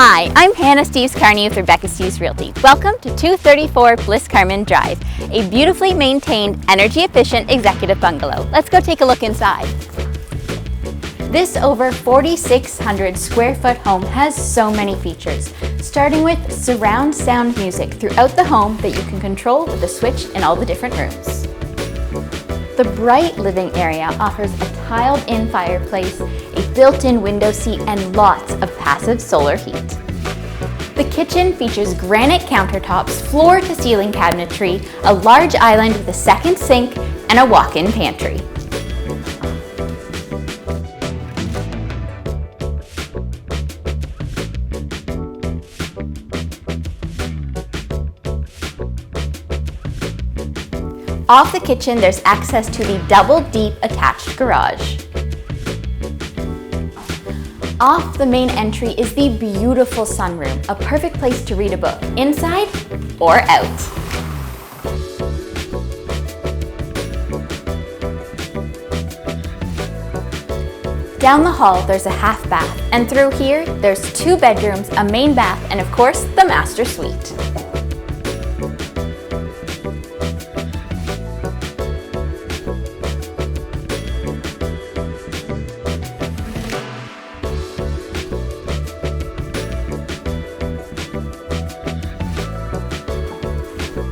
Hi, I'm Hannah Steves Carney with Rebecca Steves Realty. Welcome to 234 Bliss Carman Drive, a beautifully maintained, energy-efficient executive bungalow. Let's go take a look inside. This over 4,600 square foot home has so many features, starting with surround sound music throughout the home that you can control with a switch in all the different rooms. The bright living area offers a tiled-in fireplace, a built-in window seat, and lots of passive solar heat. The kitchen features granite countertops, floor-to-ceiling cabinetry, a large island with a second sink, and a walk-in pantry. Off the kitchen, there's access to the double deep attached garage. Off the main entry is the beautiful sunroom, a perfect place to read a book, inside or out. Down the hall, there's a half bath, and through here, there's 2 bedrooms, a main bath, and of course, the master suite.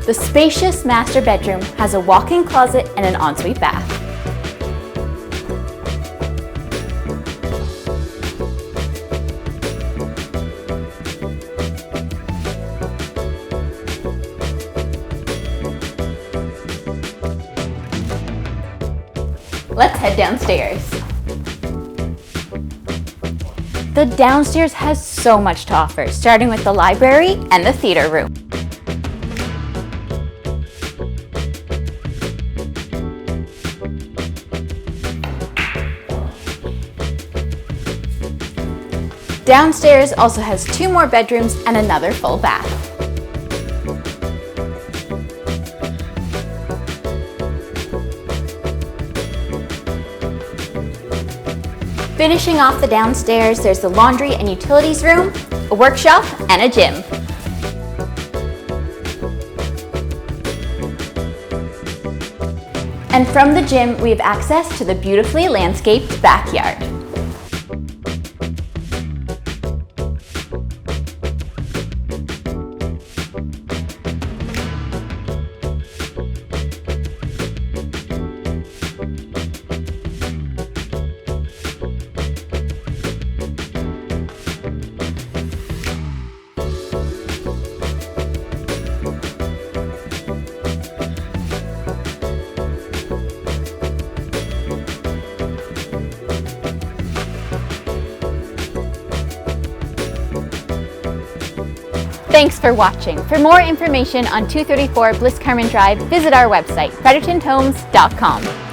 The spacious master bedroom has a walk-in closet and an ensuite bath. Let's head downstairs. The downstairs has so much to offer, starting with the library and the theater room. Downstairs also has 2 more bedrooms and another full bath. Finishing off the downstairs, there's the laundry and utilities room, a workshop, and a gym. And from the gym, we have access to the beautifully landscaped backyard. Thanks for watching. For more information on 234 Bliss Carman Drive, visit our website, frederictonhomes.com.